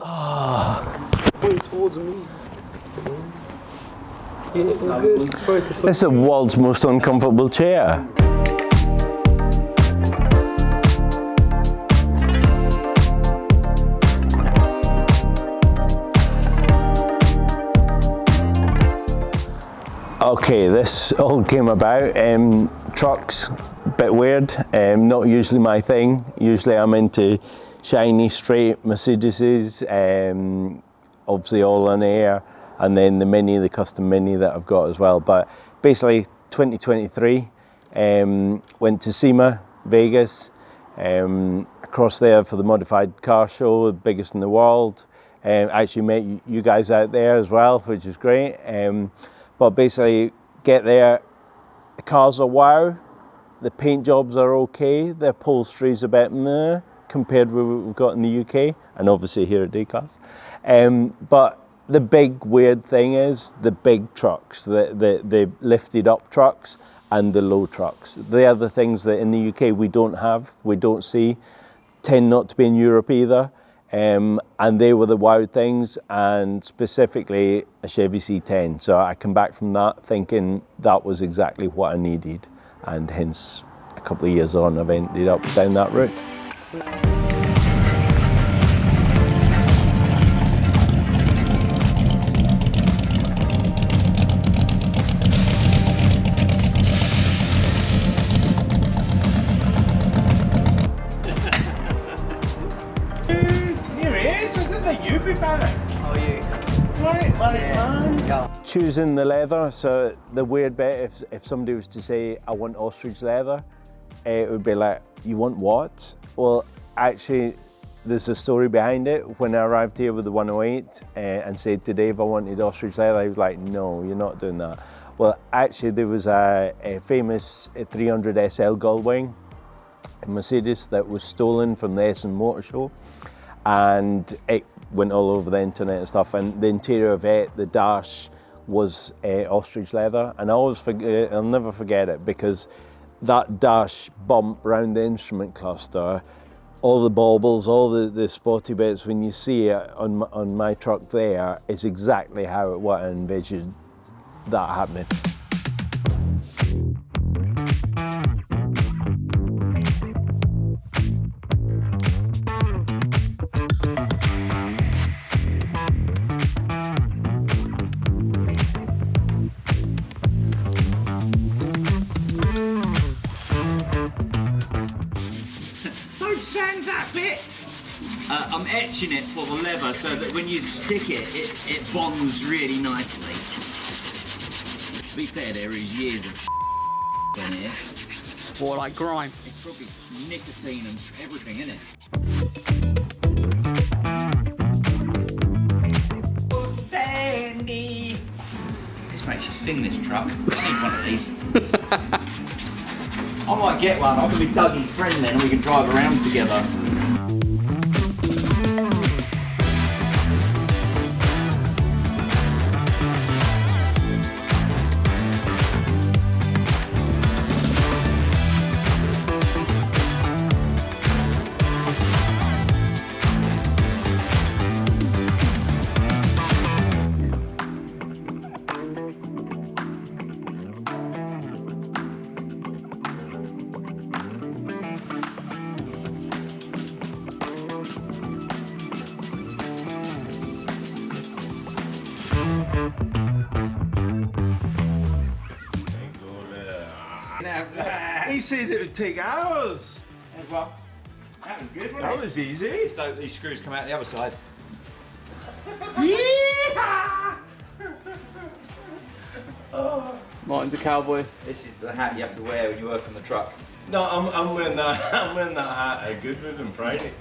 Point towards me. Yeah, all good. Let's focus on. This is the world's most uncomfortable chair. Okay, this all came about. Trucks, bit weird, not usually my thing. Usually I'm into shiny, straight Mercedeses, obviously all on air, and then the Mini, the custom Mini that I've got as well. But basically 2023, went to SEMA, Vegas, across there for the modified car show, the biggest in the world. Actually met you guys out there as well, which is great. But basically get there, the cars are wow, the paint jobs are okay, the upholstery's a bit meh compared with what we've got in the UK, and obviously here at D-Class. But the big weird thing is the big trucks, the lifted up trucks and the low trucks. They are the things that in the UK we don't have, we don't see, tend not to be in Europe either. And they were the wow things, and specifically a Chevy C10. So I come back from that thinking that was exactly what I needed, and hence a couple of years on I've ended up down that route. Choosing the leather, so the weird bit, if somebody was to say, I want Ostrich leather, it would be like, you want what? Well, actually, there's a story behind it. When I arrived here with the 108 and said to Dave I wanted Ostrich leather, he was like, no, you're not doing that. Well, actually, there was a famous 300 SL Gullwing, a Mercedes that was stolen from the Essen Motor Show, and it went all over the internet and stuff, and the interior of it, the dash, was Ostrich leather, and I'll never forget it, because that dash bump round the instrument cluster, all the baubles, all the spotty bits, when you see it on my truck there, is exactly what I envisioned that happening. I'm etching it for the leather so that when you stick it bonds really nicely. To be fair, there is years of on here. Or like grime. It's probably nicotine and everything, isn't it? Oh, Sandy! This makes you sing, this truck. I need one of these. I might get one. I can be Dougie's friend then, and we can drive around together. He said it would take hours. As well. That was good, wasn't That it? was easy. Just hope these screws come out the other side. Martin's a cowboy. This is the hat you have to wear when you work on the truck. No, I'm wearing that. I'm wearing that hat at Goodwood on Friday.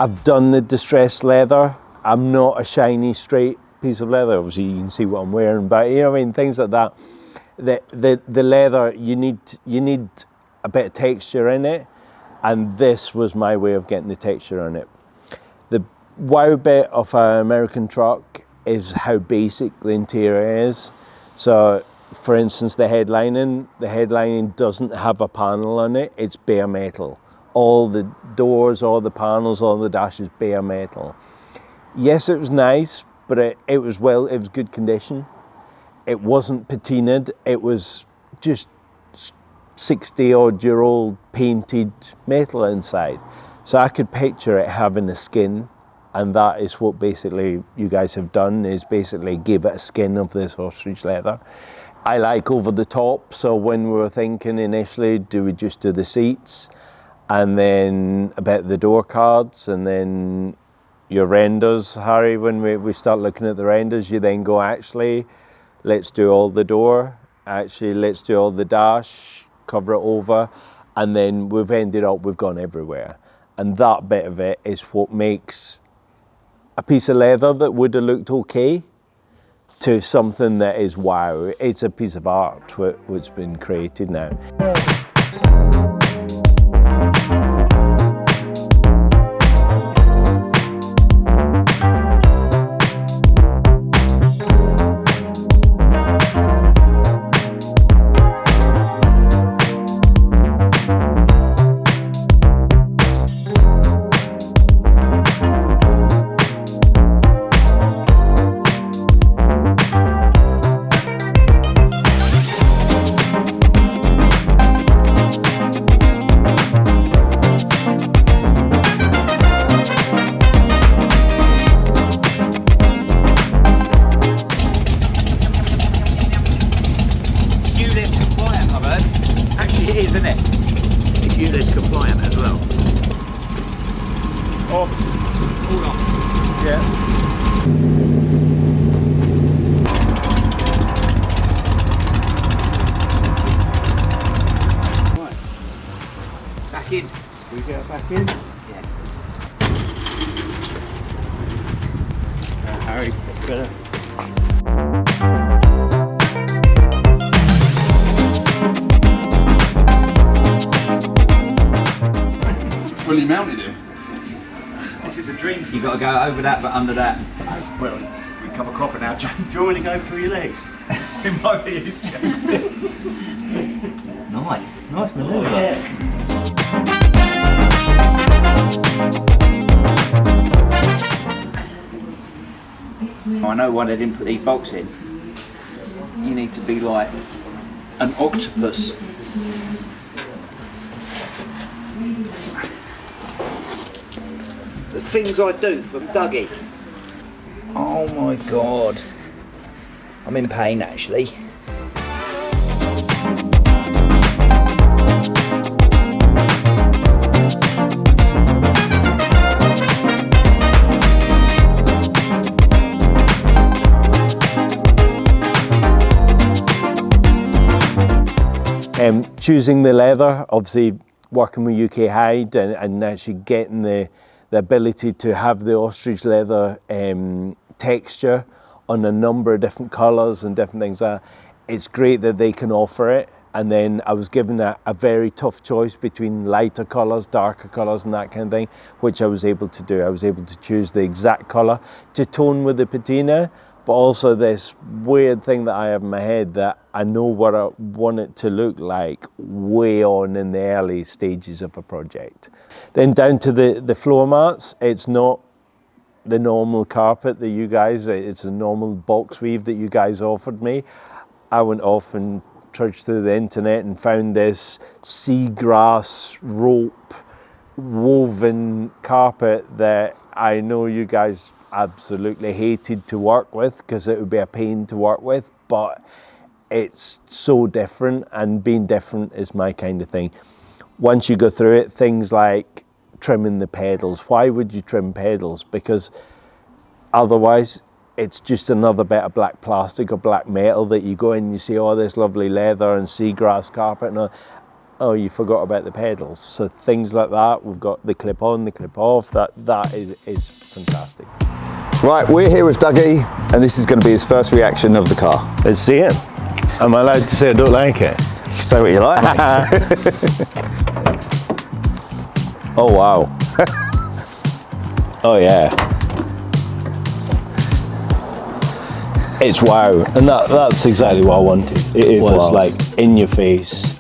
I've done the distressed leather. I'm not a shiny straight piece of leather. Obviously you can see what I'm wearing, but you know what I mean, things like that. The leather, you need a bit of texture in it, and this was my way of getting the texture on it. The wow bit of an American truck is how basic the interior is. So for instance, the headlining doesn't have a panel on it, it's bare metal. All the doors, all the panels, all the dashes, bare metal. Yes, it was nice, but it was good condition. It wasn't patinaed, it was just 60-odd-year-old painted metal inside. So I could picture it having a skin, and that is what basically you guys have done, is basically give it a skin of this ostrich leather. I like over the top, so when we were thinking initially, do we just do the seats, and then a bit of the door cards, and then your renders, Harry, when we start looking at the renders, you then go, actually, let's do all the door, actually, let's do all the dash, cover it over, and then we've gone everywhere. And that bit of it is what makes a piece of leather that would have looked okay to something that is wow. It's a piece of art what's been created now. Fully mounted him. This is a dream. You've got to go over that, but under that. Well, we come a cropper now. Do you want me to go through your legs? It might be easier. Nice manoeuvre. Yeah. I know why they didn't put these bolts in. You need to be like an octopus. The things I do from Dougie. Oh my god. I'm in pain actually. Choosing the leather, obviously working with UK hide and actually getting the ability to have the ostrich leather texture on a number of different colours and different things like that. It's great that they can offer it. And then I was given a very tough choice between lighter colours, darker colours and that kind of thing, which I was able to do. I was able to choose the exact colour to tone with the patina, but also this weird thing that I have in my head that I know what I want it to look like way on in the early stages of a project. Then down to the floor mats, it's not the normal carpet that you guys, it's a normal box weave that you guys offered me. I went off and trudged through the internet and found this seagrass rope woven carpet that I know you guys absolutely hated to work with because it would be a pain to work with, but it's so different, and being different is my kind of thing. Once you go through it, things like trimming the pedals. Why would you trim pedals? Because otherwise it's just another bit of black plastic or black metal that you go in and you see all this lovely leather and seagrass carpet and all. oh, you forgot about the pedals. So things like that, we've got the clip on, the clip off, that is fantastic. Right, we're here with Dougie, and this is going to be his first reaction of the car. Let's see it. Am I allowed to say I don't like it? You say what you like, mate. Oh, wow. Oh, yeah. It's wow, and that's exactly what I wanted. It is was wow. like in your face.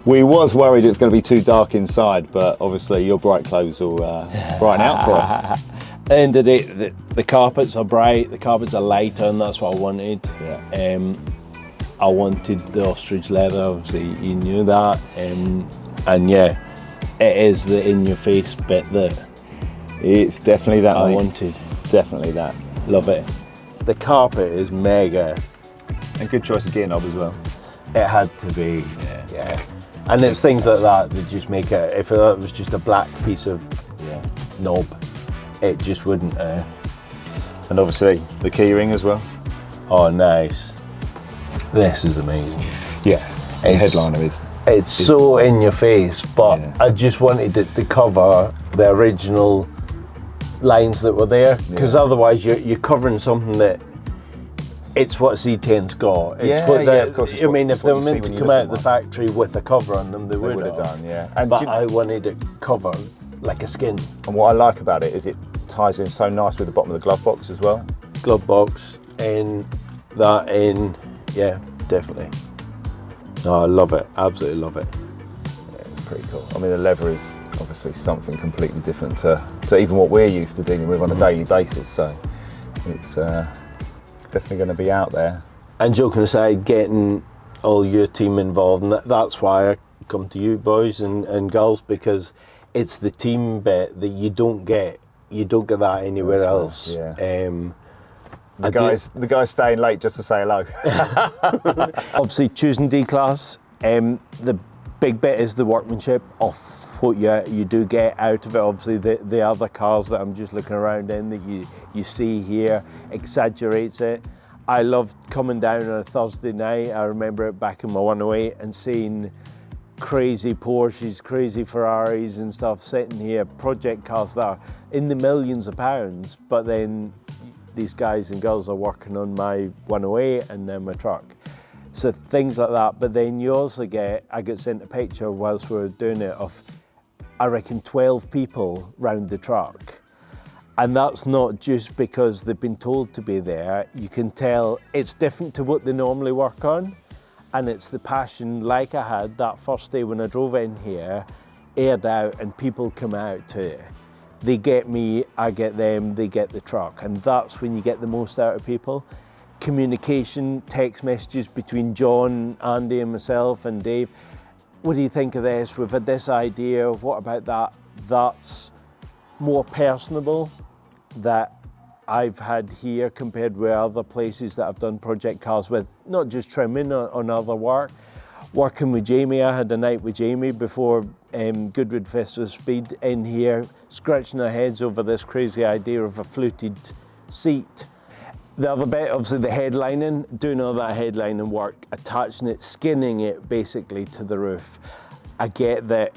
We was worried it's going to be too dark inside, but obviously your bright clothes will brighten out for us. At the end of the day, the carpets are bright, the carpets are lighter, and that's what I wanted. Yeah. I wanted the ostrich leather, obviously you knew that, and yeah, it is the in-your-face bit that It's definitely that, I mate. wanted. Definitely that. Love it. The carpet is mega. And good choice of gear knob as well. It had to be, yeah. And it's things like that that just make it, if it was just a black piece of knob, it just wouldn't. And obviously the key ring as well. Oh, nice. This is amazing. Yeah, the It's- headliner is. It's so in your face, but Yeah. I just wanted it to cover the original lines that were there, because otherwise you're covering something that it's what C10's got. It's Yeah, what yeah, of course, it's I what- mean, it's if they what were you meant see to when come you out look of the at one. factory with a cover on them, they would would have have done, yeah. And But do you- I wanted it covered like a skin. And what I like about it is it ties in so nice with the bottom of the glove box as well. Glove box in, that in, yeah, definitely. No, I love it, absolutely love it. Yeah, it's pretty cool. I mean, the leather is obviously something completely different to even what we're used to dealing with on a daily basis. So it's definitely going to be out there. And joking aside, getting all your team involved, and that's why I come to you boys and girls, because it's the team bit that you don't get that anywhere That's right, else. yeah. I The guys staying late just to say hello. obviously choosing D-Class, the big bit is the workmanship of what you do get out of it. Obviously the other cars that I'm just looking around in that you see here exaggerates it. I loved coming down on a Thursday night, I remember it back in my 108, and seeing crazy Porsches, crazy Ferraris and stuff sitting here, project cars that are in the millions of pounds, but then these guys and girls are working on my 108 and then my truck. So things like that, but then you also I get sent a picture whilst we were doing it of, I reckon 12 people round the truck. And that's not just because they've been told to be there. You can tell it's different to what they normally work on. And it's the passion like I had that first day when I drove in here, aired out, and people come out to it. They get me, I get them, they get the truck. And that's when you get the most out of people. Communication, text messages between John, Andy and myself and Dave. What do you think of this? We've had this idea, what about that? That's more personable that I've had here compared with other places that I've done project cars with, not just trimming on other work. Working with Jamie, I had a night with Jamie before Goodwood Festival Speed in here, scratching our heads over this crazy idea of a fluted seat. The other bit, obviously the headlining, doing all that headlining work, attaching it, skinning it basically to the roof. I get that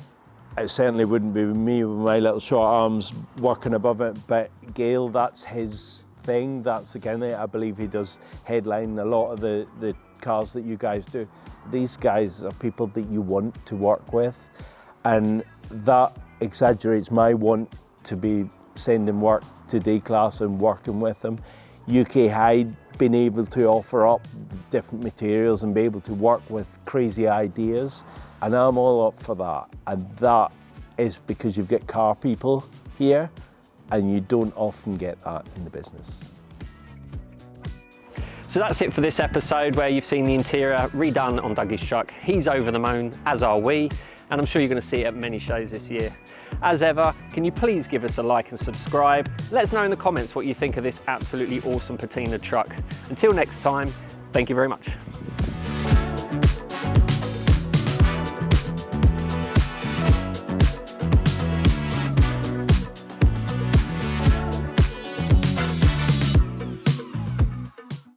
it certainly wouldn't be me with my little short arms working above it, but Gail, that's his thing. That's the kind of, I believe he does headline a lot of the cars that you guys do. These guys are people that you want to work with, and that exaggerates my want to be sending work to D-Class and working with them. UK Hide, being able to offer up different materials and be able to work with crazy ideas, and I'm all up for that. And that is because you've got car people here, and you don't often get that in the business. So that's it for this episode where you've seen the interior redone on Dougie's truck. He's over the moon, as are we, and I'm sure you're going to see it at many shows this year. As ever, can you please give us a like and subscribe? Let us know in the comments what you think of this absolutely awesome patina truck. Until next time, thank you very much.